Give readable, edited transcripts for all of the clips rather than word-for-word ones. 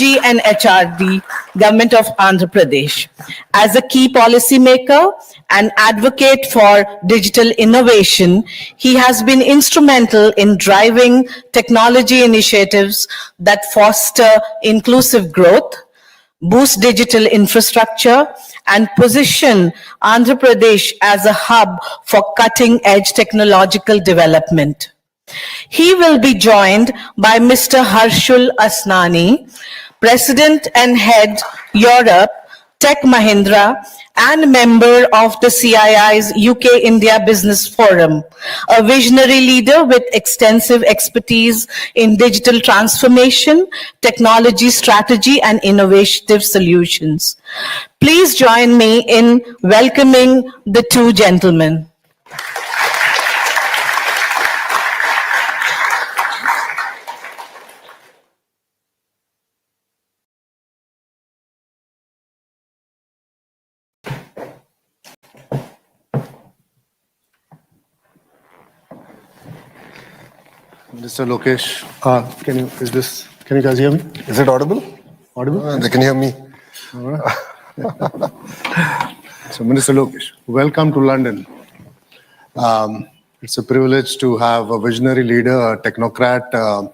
Strategy and HRD, Government of Andhra Pradesh. As a key policymaker and advocate for digital innovation, he has been instrumental in driving technology initiatives that foster inclusive growth, boost digital infrastructure, and position Andhra Pradesh as a hub for cutting-edge technological development. He will be joined by Mr. Harshul Asnani, President and Head Europe, Tech Mahindra, and member of the CII's UK India Business Forum, a visionary leader with extensive expertise in digital transformation, technology strategy, and innovative solutions. Please join me in welcoming the two gentlemen. Mr. Lokesh, can you guys hear me? Is it audible? Audible? They can hear me. All right. So, Minister Lokesh, welcome to London. It's a privilege to have a visionary leader, a technocrat,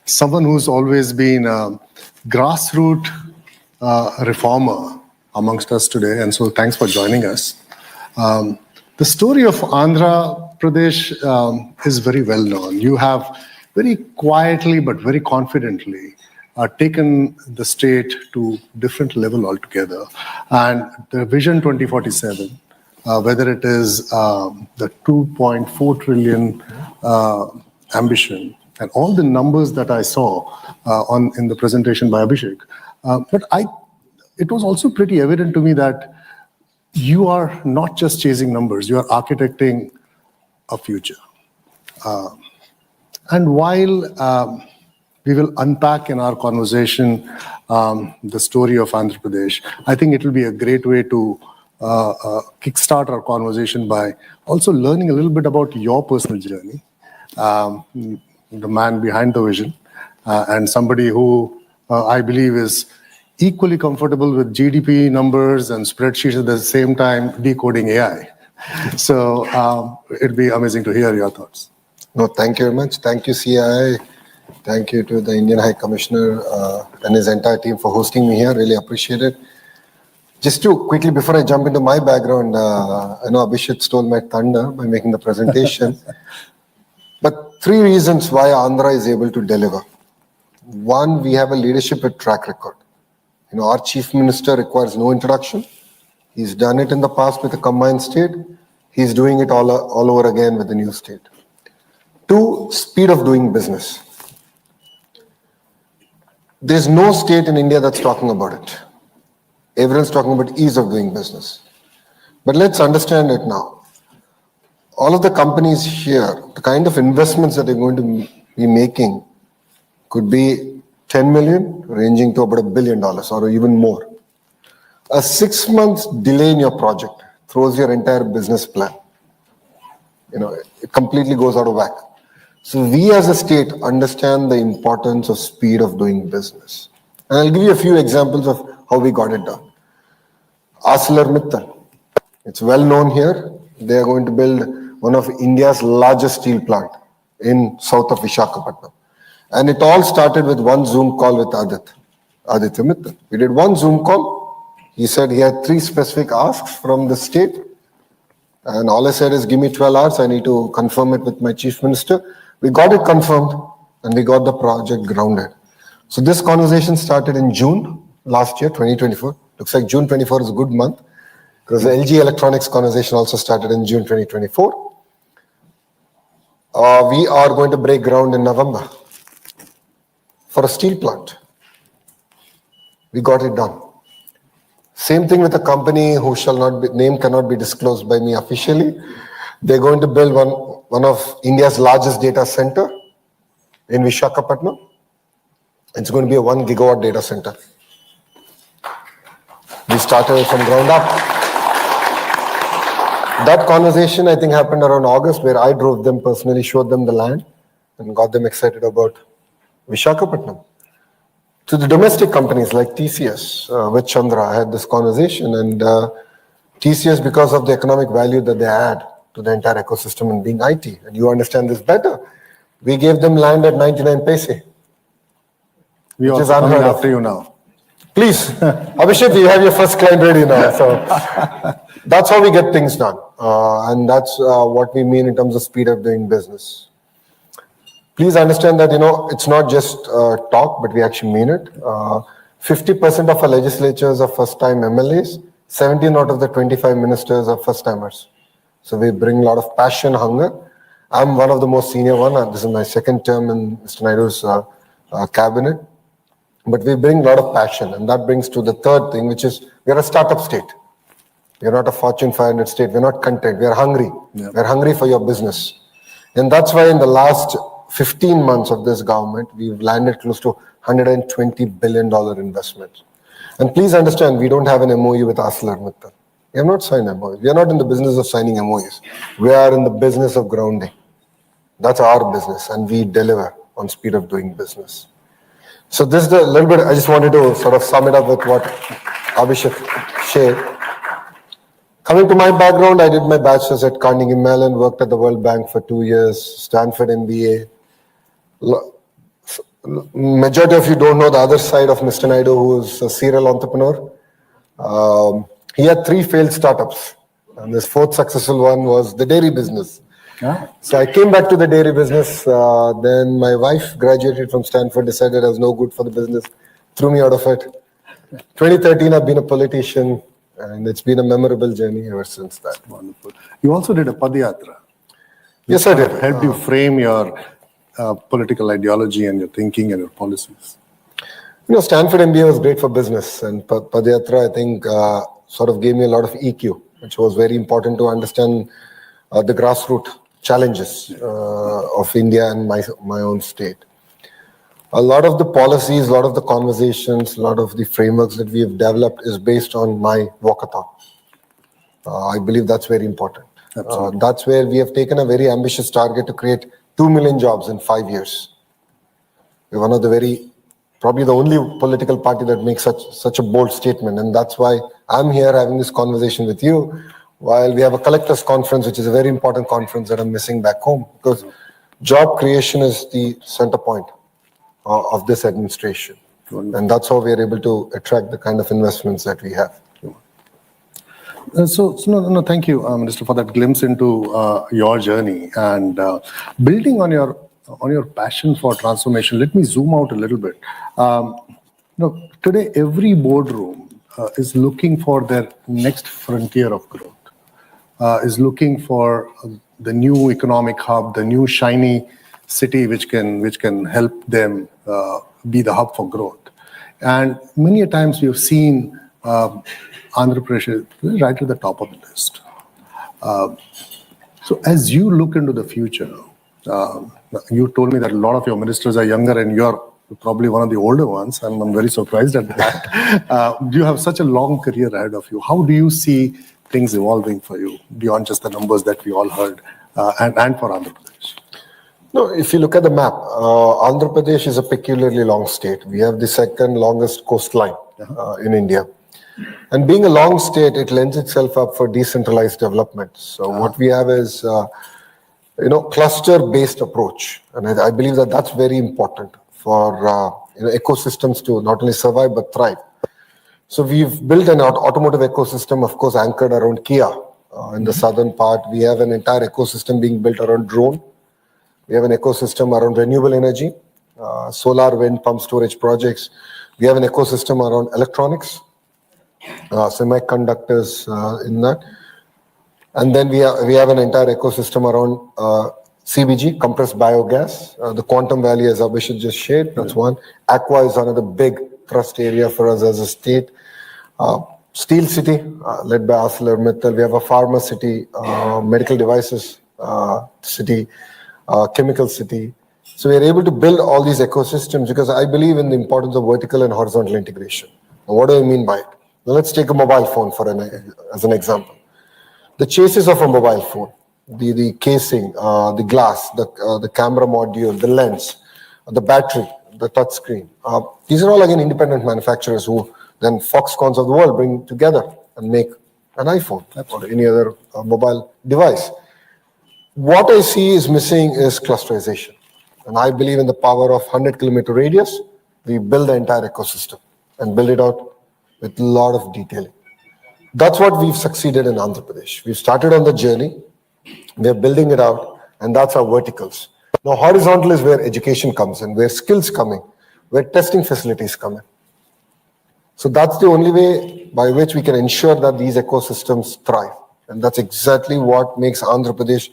someone who's always been a grassroots reformer amongst us today. And so thanks for joining us. The story of Andhra Pradesh is very well known. You have very quietly but very confidently taken the state to different level altogether. And the Vision 2047, whether it is the 2.4 trillion ambition and all the numbers that I saw in the presentation by Abhishek, but it was also pretty evident to me that you are not just chasing numbers, you are architecting a future. And while we will unpack in our conversation the story of Andhra Pradesh, I think it will be a great way to kickstart our conversation by also learning a little bit about your personal journey, the man behind the vision, and somebody who I believe is equally comfortable with GDP numbers and spreadsheets at the same time decoding AI. So it'd be amazing to hear your thoughts. No, thank you very much. Thank you, CII. Thank you to the Indian High Commissioner and his entire team for hosting me here. Really appreciate it. Just to quickly, before I jump into my background, I know Abhishek stole my thunder by making the presentation. But 3 reasons why Andhra is able to deliver. One, we have a leadership with track record. Our Chief Minister requires no introduction. He's done it in the past with a combined state. He's doing it all over again with the new state. 2, speed of doing business. There's no state in India that's talking about it. Everyone's talking about ease of doing business. But let's understand it now. All of the companies here, the kind of investments that they're going to be making could be 10 million, ranging to about $1 billion or even more. A 6 months delay in your project throws your entire business plan. It completely goes out of whack. So we as a state understand the importance of speed of doing business. And I'll give you a few examples of how we got it done. ArcelorMittal, it's well known here. They are going to build one of India's largest steel plant in south of Visakhapatnam. And it all started with one Zoom call with Aditya Mittal. We did one Zoom call. He said he had 3 specific asks from the state. And all I said is, give me 12 hours. I need to confirm it with my chief minister. We got it confirmed and we got the project grounded. So this conversation started in June last year, 2024. Looks like June 24 is a good month because the LG Electronics conversation also started in June 2024. We are going to break ground in November for a steel plant. We got it done. Same thing with a company who name cannot be disclosed by me officially. They're going to build one of India's largest data center in Visakhapatnam. It's going to be a 1 gigawatt data center. We started from ground up. That conversation, I think, happened around August, where I drove them personally, showed them the land, and got them excited about Visakhapatnam. to the domestic companies like TCS, with Chandra, I had this conversation, and TCS, because of the economic value that they add to the entire ecosystem and being IT, and you understand this better, we gave them land at 99 paise. We Which is are coming unheard of. after you now. Please, Abhishek, you have your first client ready now. So that's how we get things done. And that's what we mean in terms of speed of doing business. Please understand that, it's not just talk, but we actually mean it. 50% of our legislatures are first-time MLAs. 17 out of the 25 ministers are first-timers. So we bring a lot of passion, hunger. I'm one of the most senior one. This is my second term in Mr. Naidu's cabinet. But we bring a lot of passion, and that brings to the third thing, which is we are a startup state. We are not a Fortune 500 state. We're not content. We are hungry. Yeah. We're hungry for your business. And that's why in the last 15 months of this government, we've landed close to $120 billion investment. And please understand, we don't have an MOU with ArcelorMittal. We have not signed MOUs. We are not in the business of signing MOUs. We are in the business of grounding. That's our business, and we deliver on speed of doing business. So this is a little bit, I just wanted to sort of sum it up with what Abhishek shared. Coming to my background, I did my bachelor's at Carnegie Mellon, worked at the World Bank for 2 years, Stanford MBA. Majority of you don't know the other side of Mr. Naidu, who is a serial entrepreneur. He had 3 failed startups, and his 4th successful one was the dairy business. Yeah. So I came back to the dairy business. Then my wife graduated from Stanford, decided I was no good for the business, threw me out of it. 2013, I've been a politician, and it's been a memorable journey ever since that. Wonderful. You also did a Padayatra. Yes, I did. Helped you frame your political ideology and your thinking and your policies. Stanford MBA was great for business, and Padayatra, I think, sort of gave me a lot of EQ, which was very important to understand the grassroots challenges of India and my own state. A lot of the policies, a lot of the conversations, a lot of the frameworks that we have developed is based on my walkathon. I believe that's very important. That's where we have taken a very ambitious target to create 2 million jobs in 5 years. We're one of the probably the only political party that makes such a bold statement. And that's why I'm here having this conversation with you, while we have a collectors conference, which is a very important conference that I'm missing back home, because job creation is the center point of this administration. And that's how we are able to attract the kind of investments that we have. Thank you, Minister, for that glimpse into your journey and building on your passion for transformation. Let me zoom out a little bit. Today every boardroom is looking for their next frontier of growth. Is looking for the new economic hub, the new shiny city which can help them be the hub for growth. And many a times we have seen Andhra Pradesh right at the top of the list. So as you look into the future, you told me that a lot of your ministers are younger and you're probably one of the older ones, and I'm very surprised at that. You have such a long career ahead of you. How do you see things evolving for you beyond just the numbers that we all heard and for Andhra Pradesh? No, if you look at the map, Andhra Pradesh is a peculiarly long state. We have the second longest coastline in India. And being a long state, it lends itself up for decentralized development. So what we have is, cluster-based approach. And I believe that that's very important for ecosystems to not only survive but thrive. So we've built an automotive ecosystem, of course, anchored around Kia. In the southern part, we have an entire ecosystem being built around drone. We have an ecosystem around renewable energy, solar, wind, pump storage projects. We have an ecosystem around electronics, semiconductors in that. And then we have an entire ecosystem around CBG, compressed biogas. The Quantum Valley, as Abhishek just shared, that's one. Aqua is another big thrust area for us as a state. Steel City, led by ArcelorMittal. We have a pharma city, medical devices city, chemical city. So we're able to build all these ecosystems because I believe in the importance of vertical and horizontal integration. Now, what do I mean by it? Now, let's take a mobile phone as an example. The chassis of a mobile phone, the casing, the glass, the camera module, the lens, the battery, the touch screen. These are all again independent manufacturers who then Foxcons of the world bring together and make an iPhone or any other mobile device. What I see is missing is clusterization. And I believe in the power of 100-kilometer radius. We build the entire ecosystem and build it out with a lot of detailing. That's what we've succeeded in Andhra Pradesh. We've started on the journey, we're building it out, and that's our verticals. Now, horizontal is where education comes in, where skills come in, where testing facilities come in. So that's the only way by which we can ensure that these ecosystems thrive. And that's exactly what makes Andhra Pradesh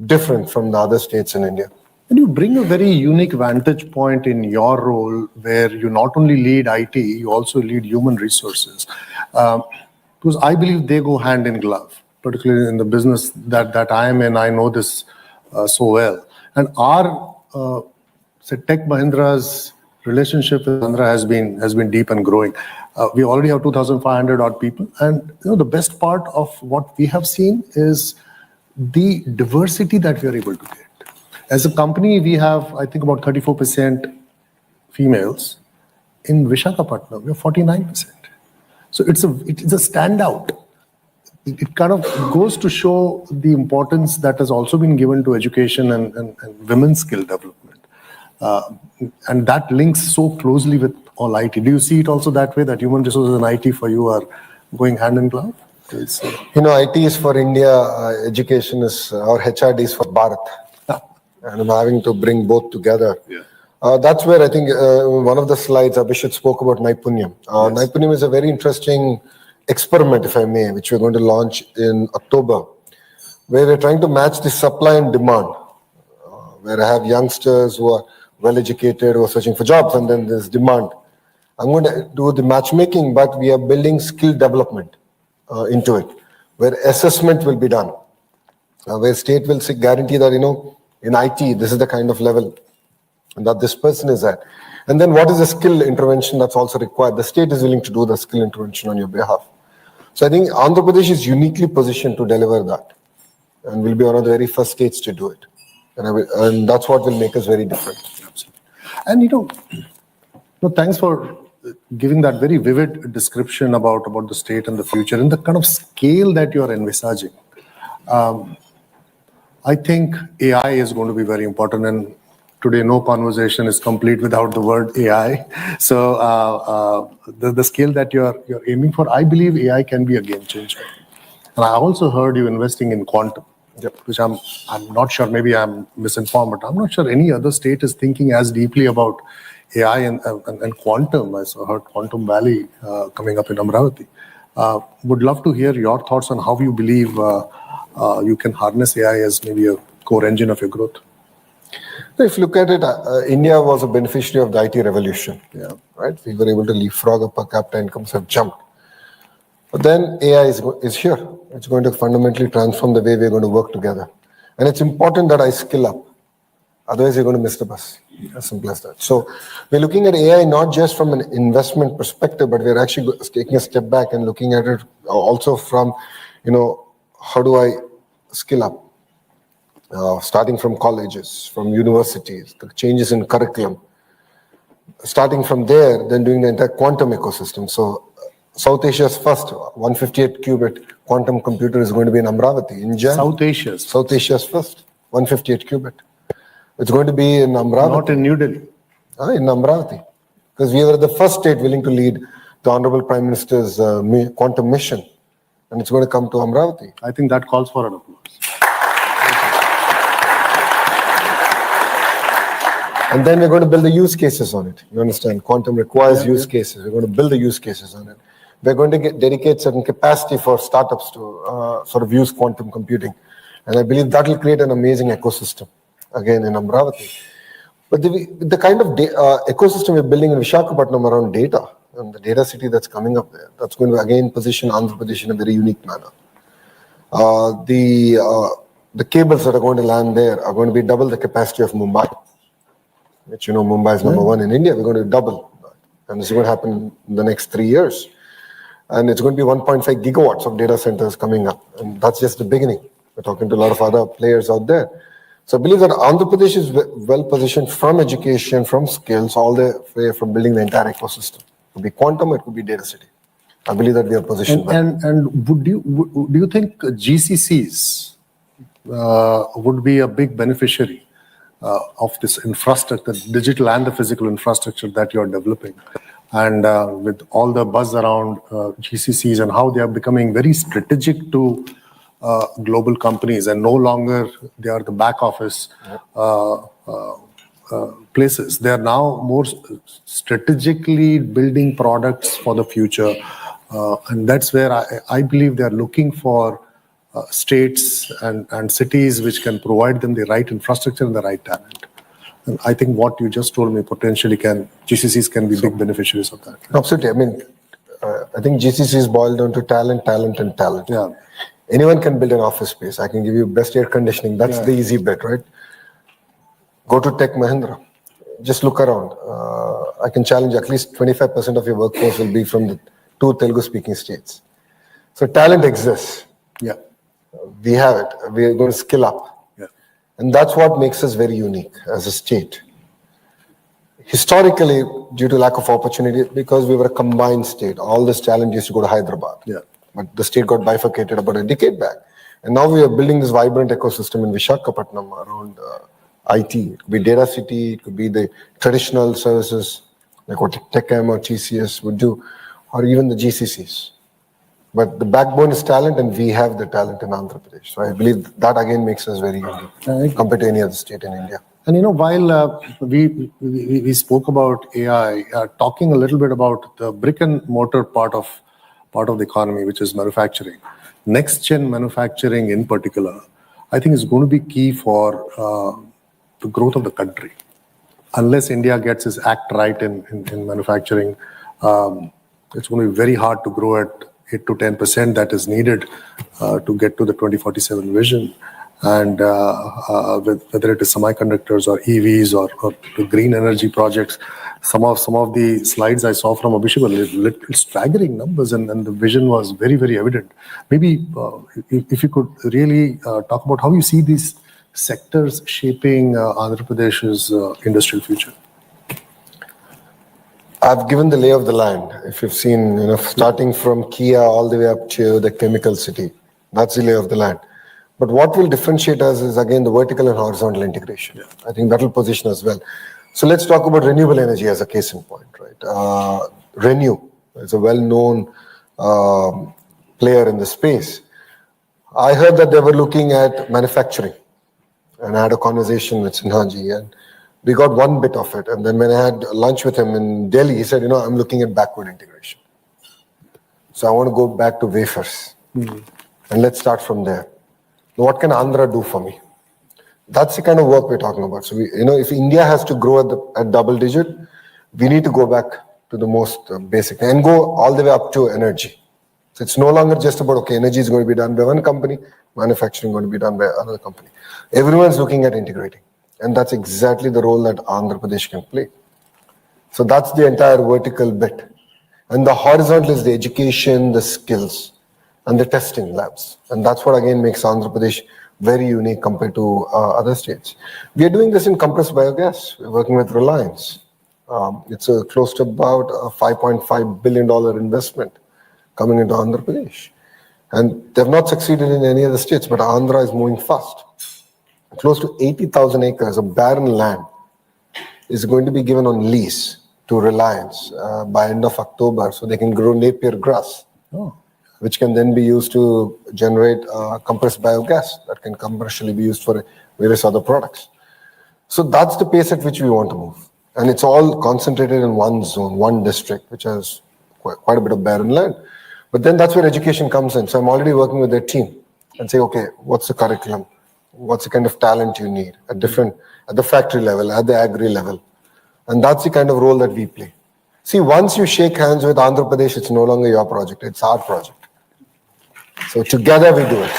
different from the other states in India. And you bring a very unique vantage point in your role where you not only lead IT, you also lead human resources. Because I believe they go hand in glove, particularly in the business that I am in. I know this so well. And our Tech Mahindra's relationship with Andhra has been deep and growing. We already have 2,500 odd people. And the best part of what we have seen is the diversity that we are able to get. As a company, we have, I think, about 34% females. In Visakhapatnam, we have 49%. So it is a standout. It kind of goes to show the importance that has also been given to education and women's skill development. And that links so closely with all IT. Do you see it also that way, that human resources and IT for you are going hand in glove? IT is for India, education is, or HRD is for Bharat. And I'm having to bring both together. Yeah. That's where I think one of the slides, Abhishek spoke about Naipunyam. Yes. Naipunyam is a very interesting experiment, if I may, which we're going to launch in October, where we're trying to match the supply and demand, where I have youngsters who are well-educated, who are searching for jobs, and then there's demand. I'm going to do the matchmaking, but we are building skill development into it, where assessment will be done, where state will guarantee that, in IT, this is the kind of level that this person is at. And then what is the skill intervention that's also required? The state is willing to do the skill intervention on your behalf. So I think Andhra Pradesh is uniquely positioned to deliver that. And we'll be one of the very first states to do it. And that's what will make us very different. Absolutely. And thanks for giving that very vivid description about the state and the future and the kind of scale that you're envisaging. I think AI is going to be very important, and today no conversation is complete without the word AI. So the scale that you're aiming for, I believe AI can be a game changer. And I also heard you investing in quantum, which I'm not sure, maybe I'm misinformed, but I'm not sure any other state is thinking as deeply about AI and quantum. I heard Quantum Valley coming up in Amravati. Would love to hear your thoughts on how you believe you can harness AI as maybe a core engine of your growth. If you look at it, India was a beneficiary of the IT revolution. Yeah, right. We were able to leapfrog, our per capita incomes have jumped. But then AI is here. It's going to fundamentally transform the way we're going to work together. And it's important that I skill up. Otherwise, you're going to miss the bus. As simple as that. So we're looking at AI not just from an investment perspective, but we're actually taking a step back and looking at it also from, how do I skill up? Starting from colleges, from universities, the changes in curriculum. Starting from there, then doing the entire quantum ecosystem. So South Asia's first 158-qubit quantum computer is going to be in Amravati, in Jan. South Asia's first 158-qubit. It's going to be in Amravati. Not in New Delhi. In Amravati. Because we were the first state willing to lead the Honorable Prime Minister's quantum mission. And it's going to come to Amravati. I think that calls for an applause. And then we're going to build the use cases on it. You understand? Quantum requires use cases. We're going to build the use cases on it. We're going to dedicate certain capacity for startups to sort of use quantum computing. And I believe that will create an amazing ecosystem, again, in Amravati. But the kind of ecosystem we're building in Visakhapatnam around data, and the data city that's coming up there, that's going to, again, position Andhra Pradesh in a very unique manner. The cables that are going to land there are going to be double the capacity of Mumbai, which, Mumbai is number one in India. We're going to double that. And this is going to happen in the next 3 years. And it's going to be 1.5 gigawatts of data centers coming up. And that's just the beginning. We're talking to a lot of other players out there. So I believe that Andhra Pradesh is well positioned from education, from skills, all the way from building the entire ecosystem. It could be quantum, it could be data city. I believe that we are positioned well. And do you think GCCs would be a big beneficiary of this infrastructure, digital and the physical infrastructure that you're developing? And with all the buzz around GCCs and how they are becoming very strategic to global companies, and no longer they are the back office places. They are now more strategically building products for the future. And that's where I believe they are looking for states and cities which can provide them the right infrastructure and the right talent. And I think what you just told me potentially GCCs can be big beneficiaries of that. Absolutely. I mean, I think GCCs boil down to talent, talent, and talent. Yeah. Anyone can build an office space. I can give you best air conditioning. That's the easy bit, right? Go to Tech Mahindra. Just look around. I can challenge at least 25% of your workforce will be from the 2 Telugu-speaking states. So talent exists. Yeah. We have it. We are going to skill up. Yeah. And that's what makes us very unique as a state. Historically, due to lack of opportunity, because we were a combined state, all this talent used to go to Hyderabad. Yeah. But the state got bifurcated about a decade back. And now we are building this vibrant ecosystem in Visakhapatnam around IT. It could be data city, it could be the traditional services like what TechM or TCS would do, or even the GCCs. But the backbone is talent, and we have the talent in Andhra Pradesh. So I believe that again makes us very unique compared to any other state in India. And while we spoke about AI, talking a little bit about the brick and mortar part of the economy, which is manufacturing, next gen manufacturing in particular, I think is going to be key for the growth of the country. Unless India gets its act right in manufacturing, it's going to be very hard to grow at 8 to 10% that is needed to get to the 2047 vision. And whether it is semiconductors or EVs or the green energy projects, some of the slides I saw from Abhishek were little staggering numbers, and the vision was very, very evident. Maybe if you could really talk about how you see these sectors shaping Andhra Pradesh's industrial future. I've given the lay of the land. If you've seen, starting from Kia all the way up to the chemical city, that's the lay of the land. But what will differentiate us is, again, the vertical and horizontal integration. Yeah. I think that will position us well. So let's talk about renewable energy as a case in point, right? Renew is a well-known player in the space. I heard that they were looking at manufacturing, and I had a conversation with Sinhaji, and we got one bit of it. And then when I had lunch with him in Delhi, he said, I'm looking at backward integration. So I want to go back to wafers. And let's start from there. What can Andhra do for me? That's the kind of work we're talking about. So, if India has to grow at double digit, we need to go back to the most basic and go all the way up to energy. So it's no longer just about, okay, energy is going to be done by one company, manufacturing going to be done by another company. Everyone's looking at integrating. And that's exactly the role that Andhra Pradesh can play. So that's the entire vertical bit. And the horizontal is the education, the skills, and the testing labs. And that's what again makes Andhra Pradesh very unique compared to other states. We are doing this in compressed biogas. We're working with Reliance. It's close to about a $5.5 billion investment coming into Andhra Pradesh. And they've not succeeded in any other states, but Andhra is moving fast. Close to 80,000 acres of barren land is going to be given on lease to Reliance by end of October, so they can grow Napier grass, which can then be used to generate compressed biogas that can commercially be used for various other products. So that's the pace at which we want to move. And it's all concentrated in one zone, one district, which has quite a bit of barren land. But then that's where education comes in. So I'm already working with their team and say, okay, what's the curriculum? What's the kind of talent you need at the factory level, at the agri level? And that's the kind of role that we play. See, once you shake hands with Andhra Pradesh, it's no longer your project, it's our project. So together we do it.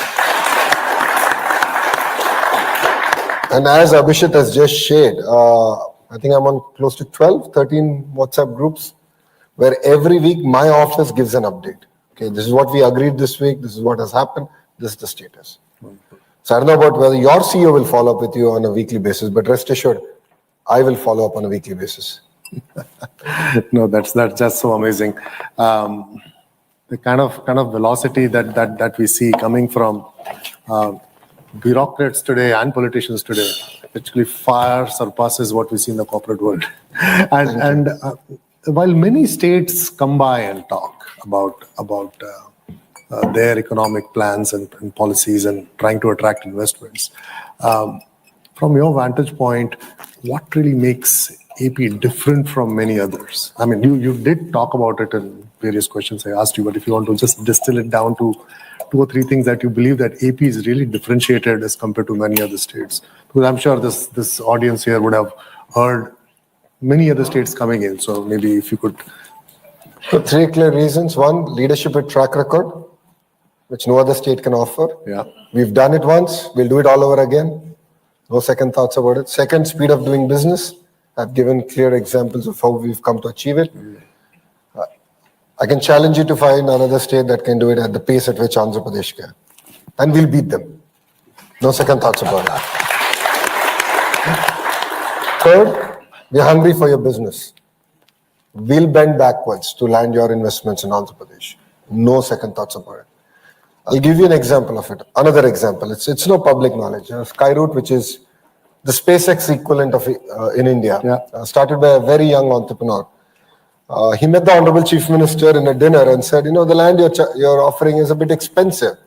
And as Abhishek has just shared, I think I'm on close to 12, 13 WhatsApp groups where every week my office gives an update. Okay, this is what we agreed this week, this is what has happened, this is the status. So I don't know about whether your CEO will follow up with you on a weekly basis, but rest assured, I will follow up on a weekly basis. No, that's just so amazing. The kind of velocity that we see coming from bureaucrats today and politicians today actually far surpasses what we see in the corporate world. And while many states come by and talk about their economic plans and policies and trying to attract investments, from your vantage point, what really makes AP different from many others? I mean, you did talk about it in various questions I asked you, but if you want to just distill it down to 2 or 3 things that you believe that AP is really differentiated as compared to many other states, because I'm sure this audience here would have heard many other states coming in. So maybe if you could. So 3 clear reasons. 1, leadership with track record, which no other state can offer. Yeah. We've done it once, we'll do it all over again. No second thoughts about it. Second, speed of doing business. I've given clear examples of how we've come to achieve it. I can challenge you to find another state that can do it at the pace at which Andhra Pradesh can. And we'll beat them. No second thoughts about it. Third, we're hungry for your business. We'll bend backwards to land your investments in Andhra Pradesh. No second thoughts about it. I'll give you an example of it. Another example. It's no public knowledge. Skyroot, which is the SpaceX equivalent of in India, started by a very young entrepreneur. He met the Honorable Chief Minister in a dinner and said, the land you're offering is a bit expensive.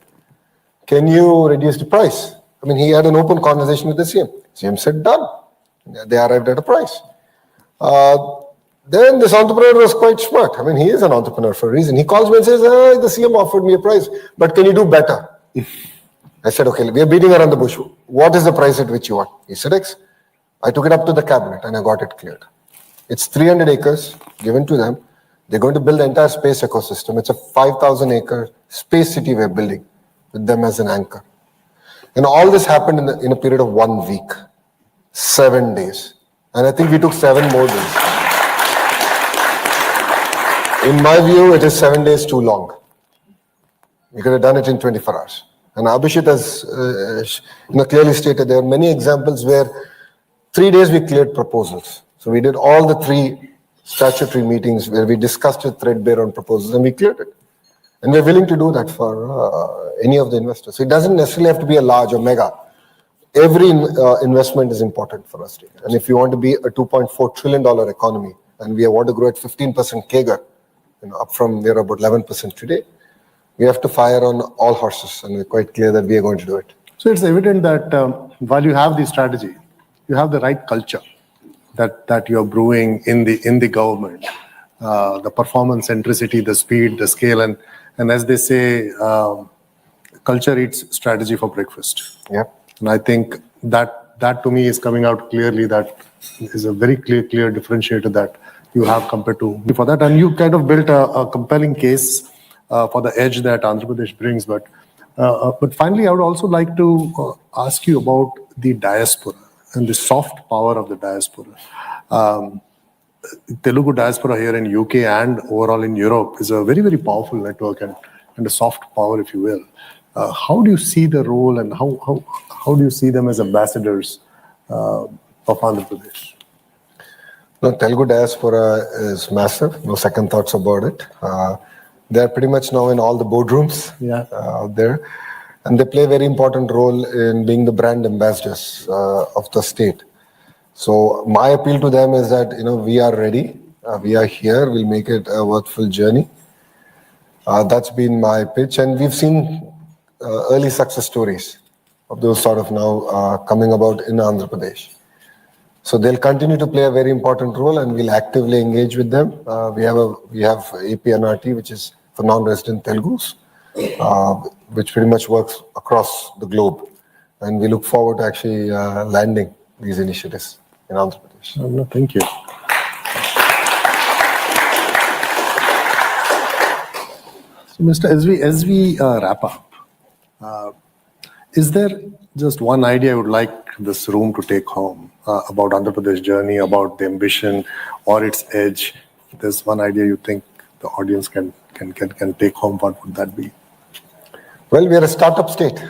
Can you reduce the price? I mean, he had an open conversation with the CM. CM said, done. They arrived at a price. Then this entrepreneur was quite smart. I mean, he is an entrepreneur for a reason. He calls me and says, the CM offered me a price, but can you do better? I said, okay, we are beating around the bush. What is the price at which you want? He said, X. I took it up to the cabinet and I got it cleared. It's 300 acres given to them. They're going to build the entire space ecosystem. It's a 5,000-acre space city we're building with them as an anchor. And all this happened in a period of 1 week, 7 days. And I think we took 7 more days. In my view, it is 7 days too long. We could have done it in 24 hours. And Abhishek has clearly stated there are many examples where 3 days we cleared proposals. So we did all the 3 statutory meetings where we discussed it threadbare on proposals and we cleared it. And we're willing to do that for any of the investors. So it doesn't necessarily have to be a large or mega. Every investment is important for us. And if you want to be a $2.4 trillion economy and we want to grow at 15% CAGR, up from we're about 11% today, we have to fire on all horses, and we're quite clear that we are going to do it. So it's evident that while you have the strategy, you have the right culture that you're brewing in the government, the performance centricity, the speed, the scale, and as they say, culture eats strategy for breakfast. Yeah. And I think that to me is coming out clearly. That is a very clear differentiator that you have compared to for that, and you kind of built a compelling case for the edge that Andhra Pradesh brings. But finally, I would also like to ask you about the diaspora and the soft power of the diaspora. Telugu diaspora here in UK and overall in Europe is a very powerful network and a soft power, if you will. How do you see the role, and how do you see them as ambassadors of Andhra Pradesh? No, Telugu diaspora is massive. No second thoughts about it. They're pretty much now in all the boardrooms out there. And they play a very important role in being the brand ambassadors of the state. So my appeal to them is that, we are ready. We are here. We'll make it a worthwhile journey. That's been my pitch. And we've seen early success stories of those sort of now coming about in Andhra Pradesh. So they'll continue to play a very important role, and we'll actively engage with them. We have APNRT, which is for non-resident Telugus, which pretty much works across the globe. And we look forward to actually landing these initiatives in Andhra Pradesh. No, thank you. So, Mr. As we wrap up, is there just one idea I would like this room to take home about Andhra Pradesh journey, about the ambition or its edge? If there's one idea you think the audience can take home, what would that be? Well, we are a startup state.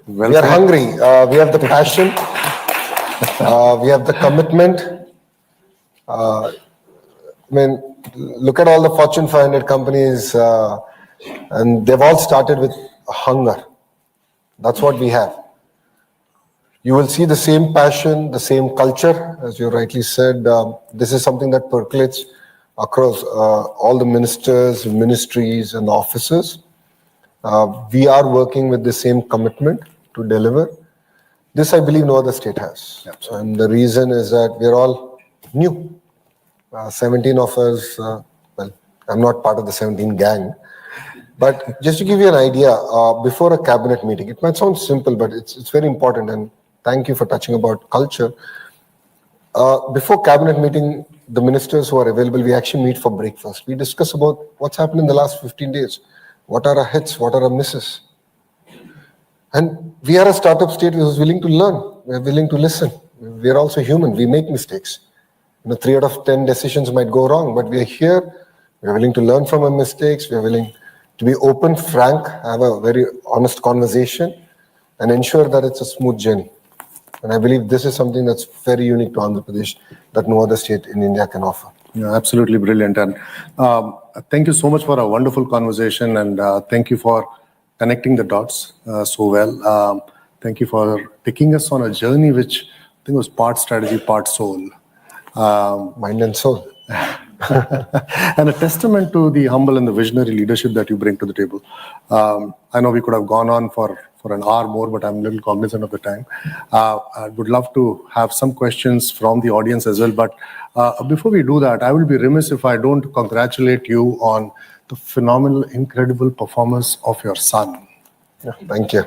Well We are said. hungry. We have the passion. We have the commitment. I mean, look at all the Fortune 500 companies, and they've all started with hunger. That's what we have. You will see the same passion, the same culture, as you rightly said. This is something that percolates across all the ministers, ministries, and offices. We are working with the same commitment to deliver. This, I believe, no other state has. And the reason is that we're all new. 17 of us, well, I'm not part of the 17 gang. But just to give you an idea, before a cabinet meeting, it might sound simple, but it's very important. And thank you for touching about culture. Before cabinet meeting, the ministers who are available, we actually meet for breakfast. We discuss about what's happened in the last 15 days. What are our hits? What are our misses? And we are a startup state which is willing to learn. We're willing to listen. We are also human. We make mistakes. 3 out of 10 decisions might go wrong, but we are here. We're willing to learn from our mistakes. We're willing to be open, frank, have a very honest conversation, and ensure that it's a smooth journey. And I believe this is something that's very unique to Andhra Pradesh that no other state in India can offer. Yeah, absolutely brilliant. And thank you so much for a wonderful conversation, and thank you for connecting the dots so well. Thank you for taking us on a journey which I think was part strategy, part soul. Mind and soul. And a testament to the humble and the visionary leadership that you bring to the table. I know we could have gone on for an hour more, but I'm a little cognizant of the time. I would love to have some questions from the audience as well. But before we do that, I will be remiss if I don't congratulate you on the phenomenal, incredible performance of your son. Yeah, thank you.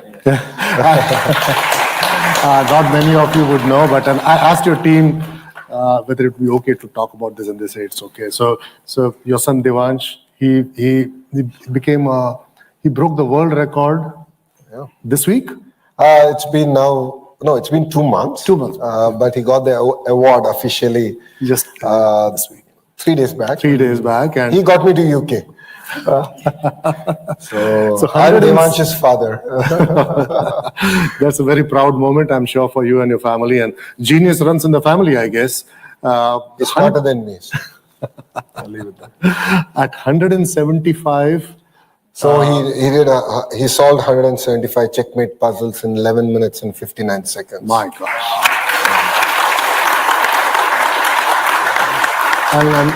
Not many of you would know, but I asked your team whether it would be okay to talk about this, and they say it's okay. So your son Devansh, he became he broke the world record this week. It's been 2 months. 2 months. But he got the award officially Just this week. 3 days back. 3 days back, and He got me to UK. So I'm Devansh's father. That's a very proud moment, I'm sure, for you and your family. And genius runs in the family, I guess. He's smarter than me. I'll leave it there. At 175. So he solved 175 checkmate puzzles in 11 minutes and 59 seconds. My gosh. And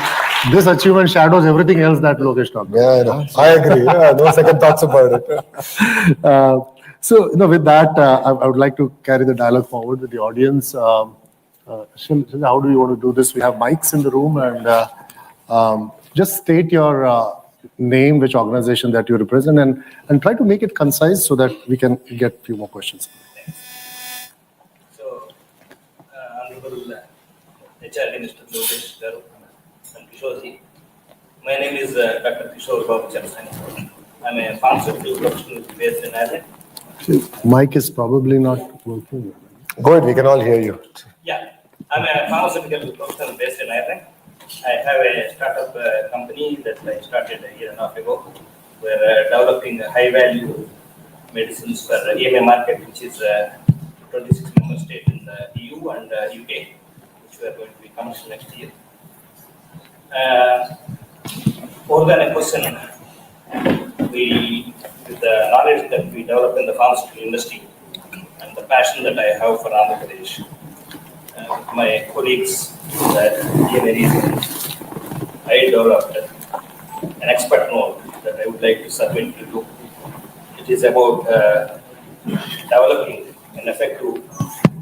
this achievement shadows everything else that Lokesh talked about. Yeah, I know. I agree. Yeah, no second thoughts about it. So, with that, I would like to carry the dialogue forward with the audience. Shil, how do you want to do this? We have mics in the room, and just state your name, which organization that you represent, and try to make it concise so that we can get a few more questions. So, Honorable HR Minister Lokesh Garu and Kishorji, my name is Dr. Kishore Babu Chansani. I'm a pharmaceutical professional based in Ireland. Mic is probably not working. Go ahead, we can all hear you. Yeah, I'm a pharmaceutical professional based in Ireland. I have a startup company that I started a year and a half ago. We're developing high-value medicines for EMA market, which is 26-member state in the EU and UK, which we are going to be commercial next year. More than a question, with the knowledge that we develop in the pharmaceutical industry and the passion that I have for Andhra Pradesh, my colleagues that EMA region, I developed an expert note that I would like to submit to you. It is about developing an effective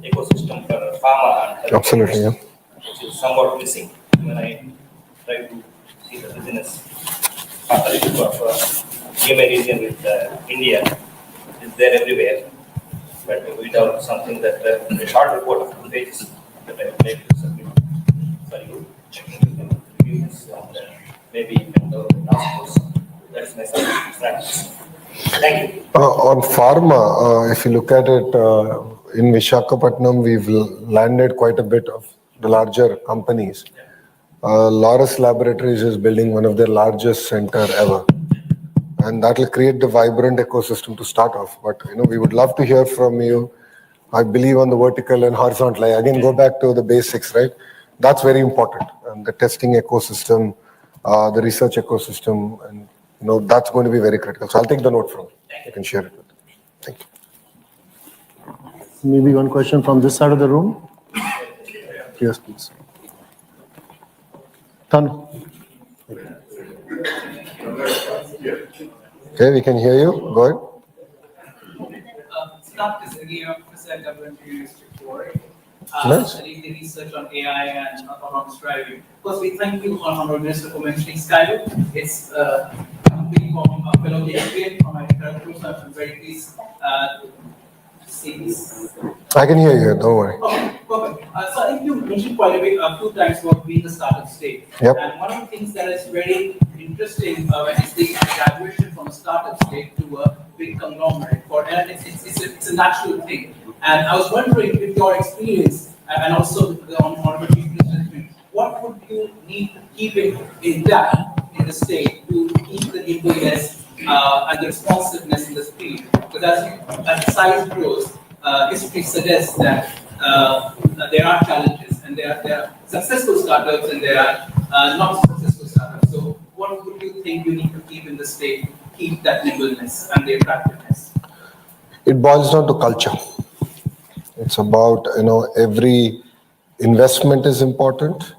ecosystem for pharma and health. Absolutely, yeah. Which is somewhat missing when I try to see the business partnership of EMA region with India. It's there everywhere, but we developed something that a short report of 2 pages that I would like to submit for you. You can review this and maybe you can develop a task force. That's my practice. Thank you. On pharma, if you look at it, in Visakhapatnam, we've landed quite a bit of the larger companies. Laurus Laboratories is building one of their largest center ever. and that will create the vibrant ecosystem to start off. But we would love to hear from you. I believe on the vertical and horizontal. Again, go back to the basics, right? That's very important. And the testing ecosystem, the research ecosystem, and that's going to be very critical. So I'll take the note from you. You can share it with me. Thank you. Maybe one question from this side of the room. Yes, please. Tanu. Okay, we can hear you. Go ahead. Scott is again a professor at University before. Nice. I did the research on AI and autonomous driving. First, we thank you, Honorable Minister, for mentioning Skype. It's a company from a fellow Canadian from my group, so I'm very pleased to see this. I can hear you. Don't worry. Okay, perfect. So I think you mentioned quite a bit, a few times about being the startup stage. Yep. And one of the things that is very interesting is the graduation from a startup stage to a big conglomerate. And it's a natural thing. And I was wondering, with your experience and also the honorable chief minister, what would you need to keep intact in the state to keep the nimbleness and the responsiveness in the speed? Because as the size grows, history suggests that there are challenges, and there are successful startups and there are not successful startups. So what would you think you need to keep in the state to keep that nimbleness and the attractiveness? It boils down to culture. It's about, every investment is important.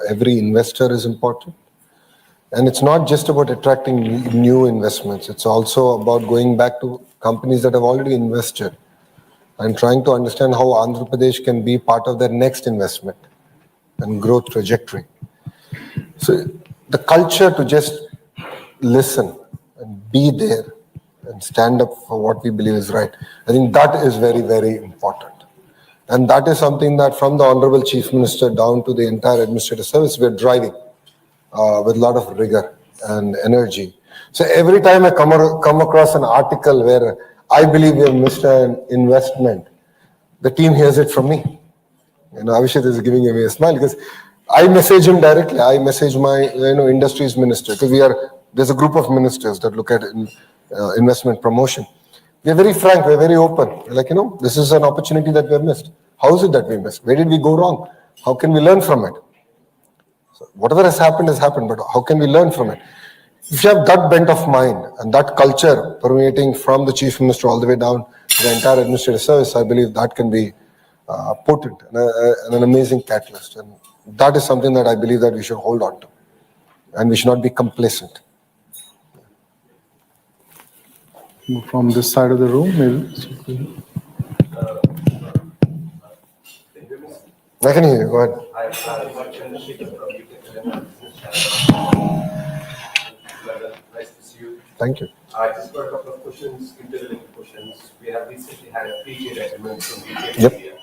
Every investor is important. And it's not just about attracting new investments. It's also about going back to companies that have already invested and trying to understand how Andhra Pradesh can be part of their next investment and growth trajectory. So the culture to just listen and be there and stand up for what we believe is right, I think that is very, very important. And that is something that from the Honorable Chief Minister down to the entire administrative service, we're driving with a lot of rigor and energy. So every time I come across an article where I believe we have missed an investment, the team hears it from me. Abhishek is giving me a smile because I message him directly. I message my industries minister because there's a group of ministers that look at investment promotion. We're very frank. We're very open. We're like, this is an opportunity that we have missed. How is it that we missed? Where did we go wrong? How can we learn from it? So whatever has happened, but how can we learn from it? If you have that bent of mind and that culture permeating from the chief minister all the way down to the entire administrative service, I believe that can be potent and an amazing catalyst. And that is something that I believe that we should hold on to. And we should not be complacent. From this side of the room, maybe. I can hear you. Go ahead. Nice to see you. Thank you. I just got a couple of questions, interlinked questions. We have recently had a free trade agreement from UK Yep. India.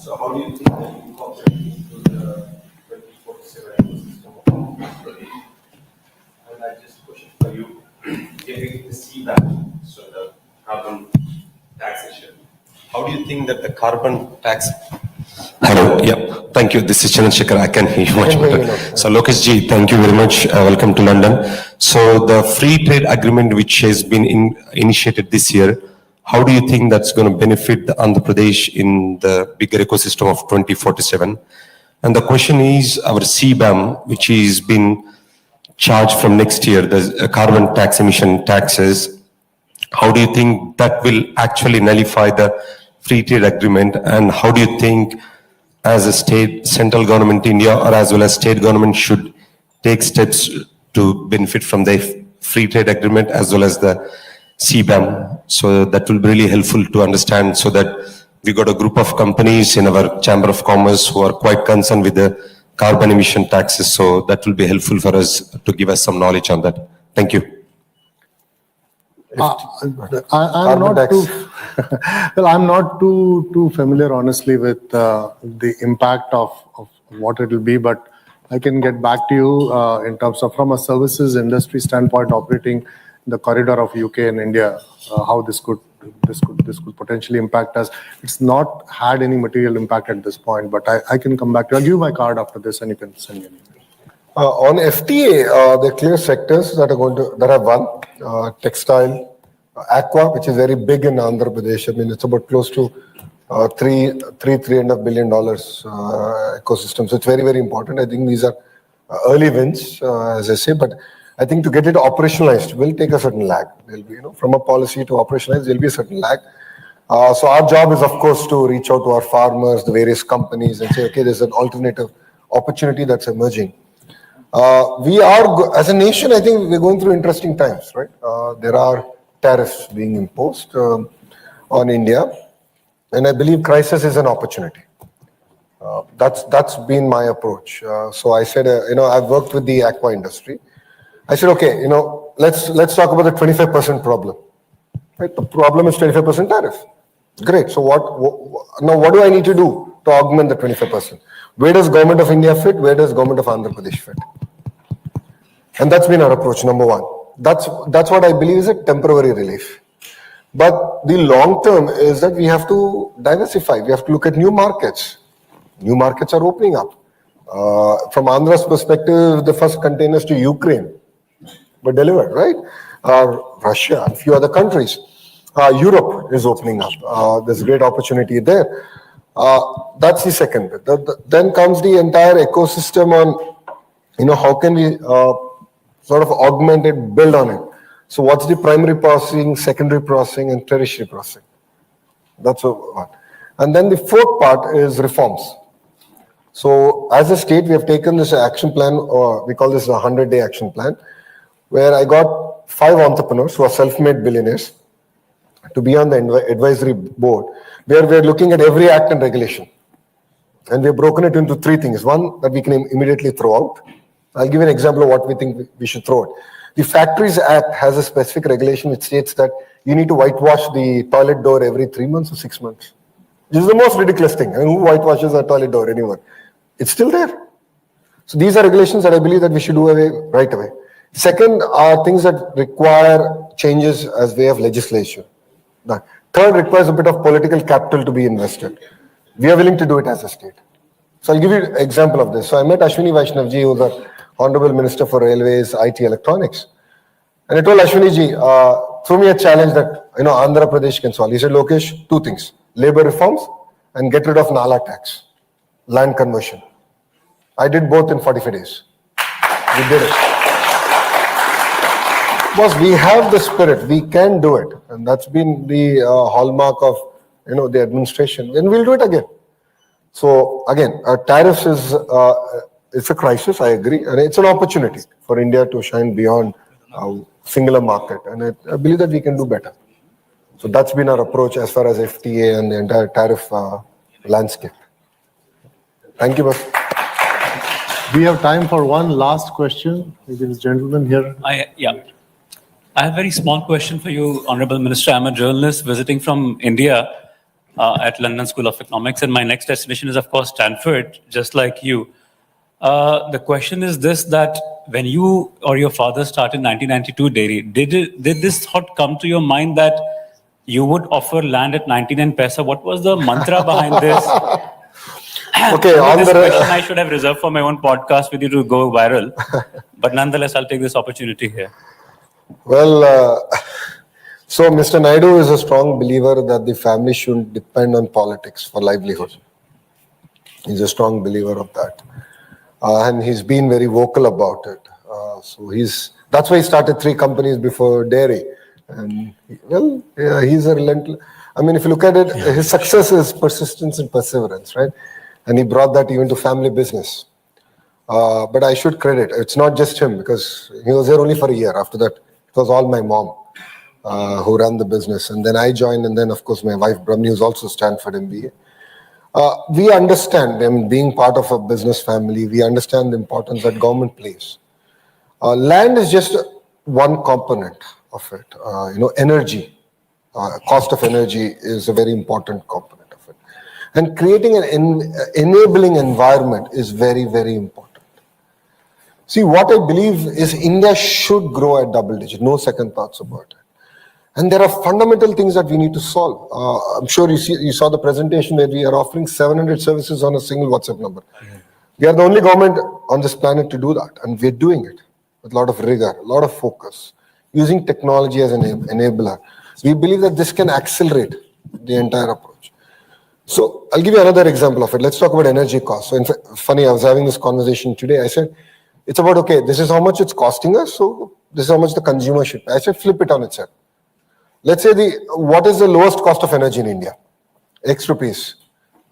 So how do you think that you incorporate into the 2047 ecosystem of Andhra Pradesh? And I just question for you, getting the CBAM, so the carbon taxation. How do you think that the carbon tax? Hello, yeah, thank you. This is Chandrasekhar. I can hear you much better. So Lokesh ji, thank you very much. Welcome to London. So the free trade agreement which has been initiated this year, how do you think that's going to benefit the Andhra Pradesh in the bigger ecosystem of 2047? And the question is our CBAM, which has been charged from next year, the carbon tax emission taxes. How do you think that will actually nullify the free trade agreement? And how do you think as a state, central government India or as well as state government should take steps to benefit from the free trade agreement as well as the CBAM? So that will be really helpful to understand, so that we got a group of companies in our Chamber of Commerce who are quite concerned with the carbon emission taxes. So that will be helpful for us to give us some knowledge on that. Thank you. I'm not too well. I'm not too familiar, honestly, with the impact of what it will be. But I can get back to you in terms of from a services industry standpoint, operating the corridor of UK and India, how this could potentially impact us. It's not had any material impact at this point, but I can come back to you. I'll give you my card after this, and you can send me an email. On FTA, there are clear sectors that have won. Textile, aqua, which is very big in Andhra Pradesh. I mean, it's about close to $3.5 billion ecosystem. So it's very, very important. I think these are early wins, as I say, but I think to get it operationalized will take a certain lag. There'll be, from a policy to operationalize, there'll be a certain lag. So our job is, of course, to reach out to our farmers, the various companies, and say, okay, there's an alternative opportunity that's emerging. As a nation, I think we're going through interesting times, right? There are tariffs being imposed on India, and I believe crisis is an opportunity. That's been my approach. So I said, I've worked with the aqua industry. I said, okay, let's talk about the 25% problem. Right? The problem is 25% tariff. Great. So what do I need to do to augment the 25%? Where does Government of India fit? Where does Government of Andhra Pradesh fit? And that's been our approach, number one. That's what I believe is a temporary relief. But the long term is that we have to diversify. We have to look at new markets. New markets are opening up. From Andhra's perspective, the first containers to Ukraine were delivered, right? Russia, a few other countries. Europe is opening up. There's a great opportunity there. That's the second bit. Then comes the entire ecosystem on, how can we sort of augment it, build on it. So what's the primary processing, secondary processing, and tertiary processing? That's one. And then the fourth part is reforms. So as a state, we have taken this action plan, or we call this a 100-day action plan, where I got 5 entrepreneurs who are self-made billionaires to be on the advisory board, where we're looking at every act and regulation. And we've broken it into 3 things. One, that we can immediately throw out. I'll give you an example of what we think we should throw out. The Factories Act has a specific regulation which states that you need to whitewash the toilet door every 3 months or 6 months. This is the most ridiculous thing. I mean, who whitewashes a toilet door anymore? It's still there. So these are regulations that I believe that we should do away right away. Second are things that require changes as way of legislation. Third requires a bit of political capital to be invested. We are willing to do it as a state. So I'll give you an example of this. So I met Ashwini Vaishnavji, who's the Honorable Minister for Railways, IT, Electronics. And I told Ashwini throw me a challenge that Andhra Pradesh can solve. He said, Lokesh, 2 things. Labor reforms and get rid of Nala tax, land conversion. I did both in 45 days. We did it. Because we have the spirit, we can do it. And that's been the hallmark of the administration. And we'll do it again. So again, tariffs is it's a crisis, I agree. And it's an opportunity for India to shine beyond singular market. And I believe that we can do better. So that's been our approach as far as FTA and the entire tariff landscape. Thank you, boss. We have time for one last question. Maybe this gentleman here. I have a very small question for you, Honorable Minister. I'm a journalist visiting from India at London School of Economics, and my next destination is, of course, Stanford, just like you. The question is this, that when you or your father started 1992 dairy, did this thought come to your mind that you would offer land at 99 paisa? What was the mantra behind this? Okay, on this the question I should have reserved for my own podcast with you to go viral. But nonetheless, I'll take this opportunity here. Well, so Mr. Naidu is a strong believer that the family shouldn't depend on politics for livelihood. He's a strong believer of that. And he's been very vocal about it. That's why he started 3 companies before dairy. And he's a relentless. I mean, if you look at it, his success is persistence and perseverance, right? And he brought that even to family business. But I should credit, it's not just him, because he was there only for a year. After that, it was all my mom who ran the business. And then I joined, and then, of course, my wife, Brahmi, who's also Stanford MBA. We understand, being part of a business family, we understand the importance that government plays. Land is just one component of it. Energy, cost of energy is a very important component of it. And creating an enabling environment is very, very important. See, what I believe is India should grow at double digit, no second thoughts about it. And there are fundamental things that we need to solve. I'm sure you saw the presentation where we are offering 700 services on a single WhatsApp number. We are the only government on this planet to do that, and we're doing it with a lot of rigor, a lot of focus, using technology as an enabler. We believe that this can accelerate the entire approach. So I'll give you another example of it. Let's talk about energy costs. So in fact, funny, I was having this conversation today. I said, it's about, okay, this is how much it's costing us, so this is how much the consumer should pay. I said, flip it on its head. Let's say what is the lowest cost of energy in India? X rupees.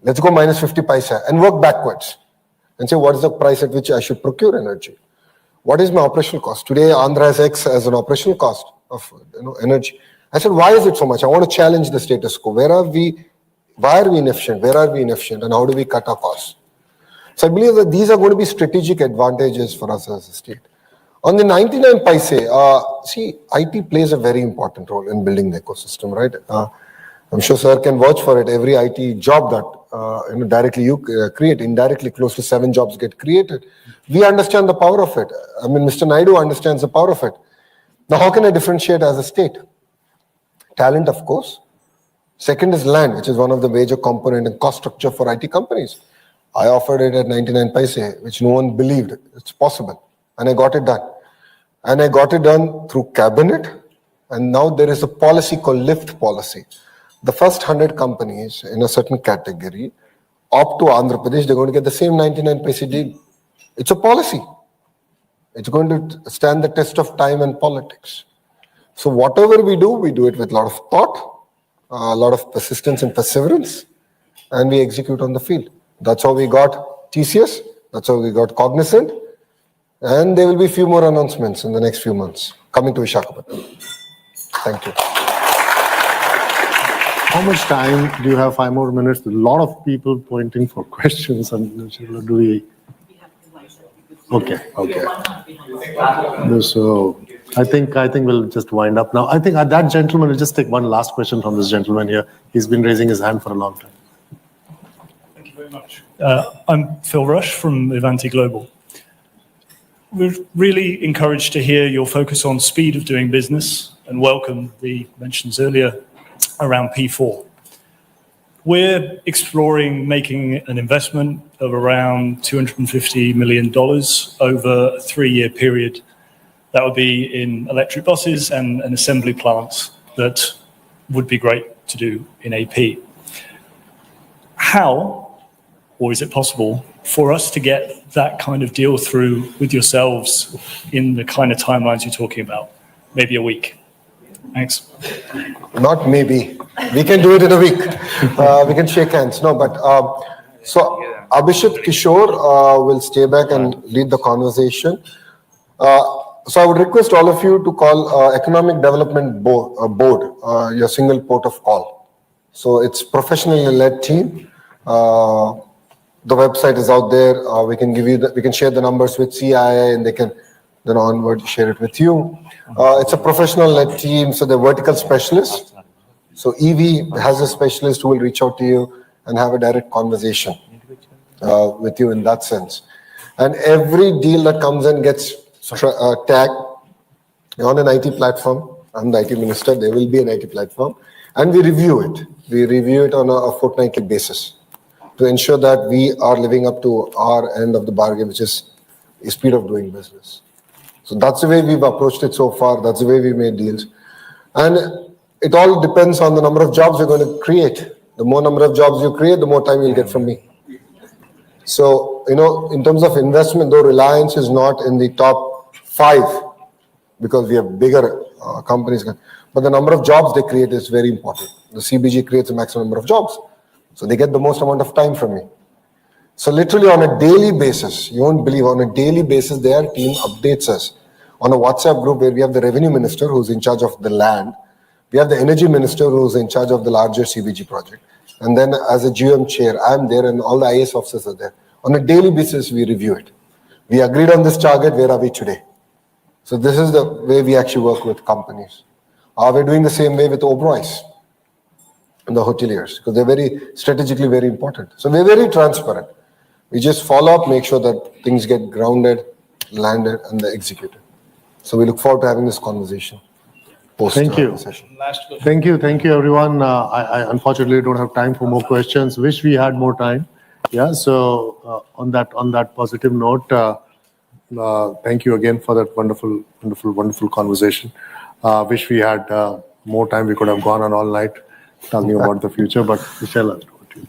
Let's go minus 50 paisa and work backwards and say, what is the price at which I should procure energy? What is my operational cost? Today, Andhra has X as an operational cost of energy. I said, why is it so much? I want to challenge the status quo. Why are we inefficient? Where are we inefficient? And how do we cut our costs? So I believe that these are going to be strategic advantages for us as a state. On the 99 paise, see, IT plays a very important role in building the ecosystem, right? I'm sure sir can vouch for it. Every IT job that directly you create, indirectly close to 7 jobs get created. We understand the power of it. I mean, Mr. Naidu understands the power of it. Now, how can I differentiate as a state? Talent, of course. Second is land, which is one of the major component in cost structure for IT companies. I offered it at 99 paise, which no one believed it's possible. And I got it done. And I got it done through cabinet. And now there is a policy called lift policy. The first 100 companies in a certain category opt to Andhra Pradesh, they're going to get the same 99 paise deal. It's a policy. It's going to stand the test of time and politics. So whatever we do it with a lot of thought, a lot of persistence and perseverance, and we execute on the field. That's how we got TCS. That's how we got Cognizant. And there will be a few more announcements in the next few months coming to Visakhapatnam. Thank you. How much time do you have? 5 more minutes. A lot of people pointing for questions. And do we? Okay. So I think we'll just wind up now. I think that gentleman will just take one last question from this gentleman here. He's been raising his hand for a long time. Thank you very much. I'm Phil Rush from Evante Global. We're really encouraged to hear your focus on speed of doing business and welcome the mentions earlier around P4. We're exploring making an investment of around $250 million over a 3-year period. That would be in electric buses and assembly plants that would be great to do in AP. How, or is it possible, for us to get that kind of deal through with yourselves in the kind of timelines you're talking about? Maybe a week. Thanks. Not maybe. We can do it in a week. We can shake hands. No, but so Abhishek Kishore will stay back and lead the conversation. So I would request all of you to call Economic Development Board your single port of call. So it's professionally led team. The website is out there. We can give you we can share the numbers with CII and they can then onward share it with you. It's a professional led team, so they're vertical specialists. So EV has a specialist who will reach out to you and have a direct conversation with you in that sense. And every deal that comes in gets tagged on an IT platform. I'm the IT minister. There will be an IT platform. And we review it. We review it on a fortnightly basis to ensure that we are living up to our end of the bargain, which is speed of doing business. So that's the way we've approached it so far. That's the way we made deals. And it all depends on the number of jobs you're going to create. The more number of jobs you create, the more time you'll get from me. So, in terms of investment, though Reliance is not in the top 5 because we have bigger companies, but the number of jobs they create is very important. The CBG creates a maximum number of jobs. So they get the most amount of time from me. So literally on a daily basis, you won't believe, on a daily basis, their team updates us on a WhatsApp group where we have the revenue minister who's in charge of the land. We have the energy minister who's in charge of the larger CBG project. And then as a GM chair, I'm there and all the IAS officers are there. On a daily basis, we review it. We agreed on this target, where are we today? So this is the way we actually work with companies. We're doing the same way with Oberoi's and the hoteliers, because they're very strategically very important. So we're very transparent. We just follow up, make sure that things get grounded, landed, and they're executed. So we look forward to having this conversation. Thank you. Thank you, everyone. I unfortunately don't have time for more questions. Wish we had more time. Yeah, so on that positive note, thank you again for that wonderful conversation. Wish we had more time. We could have gone on all night talking about the future, but Michelle, over to you.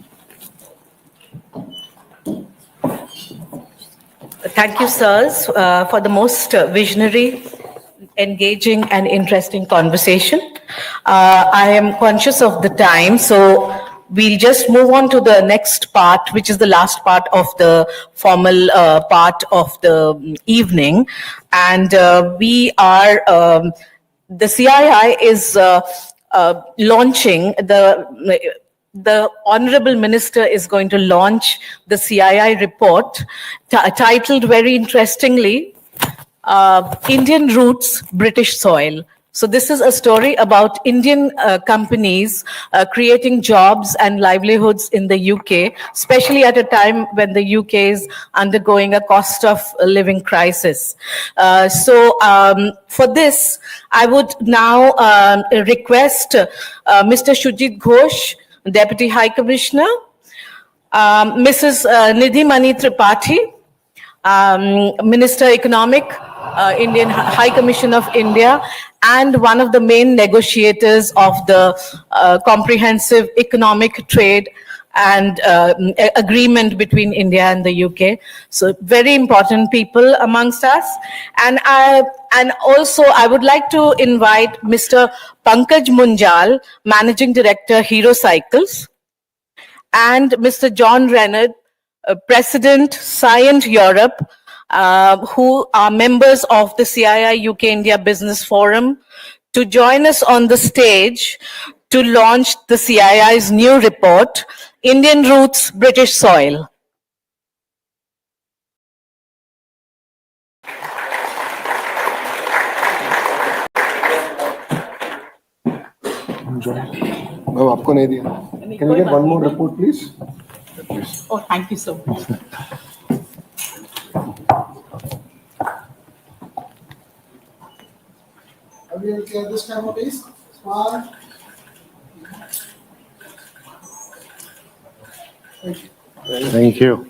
Thank you, sirs, for the most visionary, engaging, and interesting conversation. I am conscious of the time, so we'll just move on to the next part, which is the last part of the formal part of the evening. And we are, the CII is launching the Honorable Minister is going to launch the CII report titled very interestingly, Indian Roots, British Soil. So this is a story about Indian companies creating jobs and livelihoods in the UK, especially at a time when the UK is undergoing a cost of living crisis. For this, I would now request Mr. Shujit Ghosh, Deputy High Commissioner, Mrs. Nidhi Mani Tripathi, Minister Economic, Indian High Commission of India, and one of the main negotiators of the Comprehensive Economic Trade and agreement between India and the UK. So very important people amongst us. And also I would like to invite Mr. Pankaj Munjal, Managing Director, Hero Cycles, and Mr. John Renard, President, Cyient Europe, who are members of the CII UK India Business Forum, to join us on the stage to launch the CII's new report, Indian Roots, British Soil. No, आपको नहीं दिया. Can we get one more report, please? Oh, thank you so much. Are we okay at this time, please? Smile. Thank you.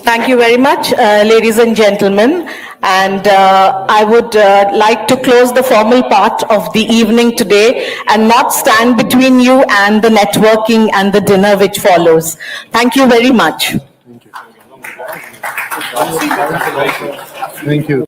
Thank you very much, ladies and gentlemen. And I would like to close the formal part of the evening today and not stand between you and the networking and the dinner which follows. Thank you very much. Thank you.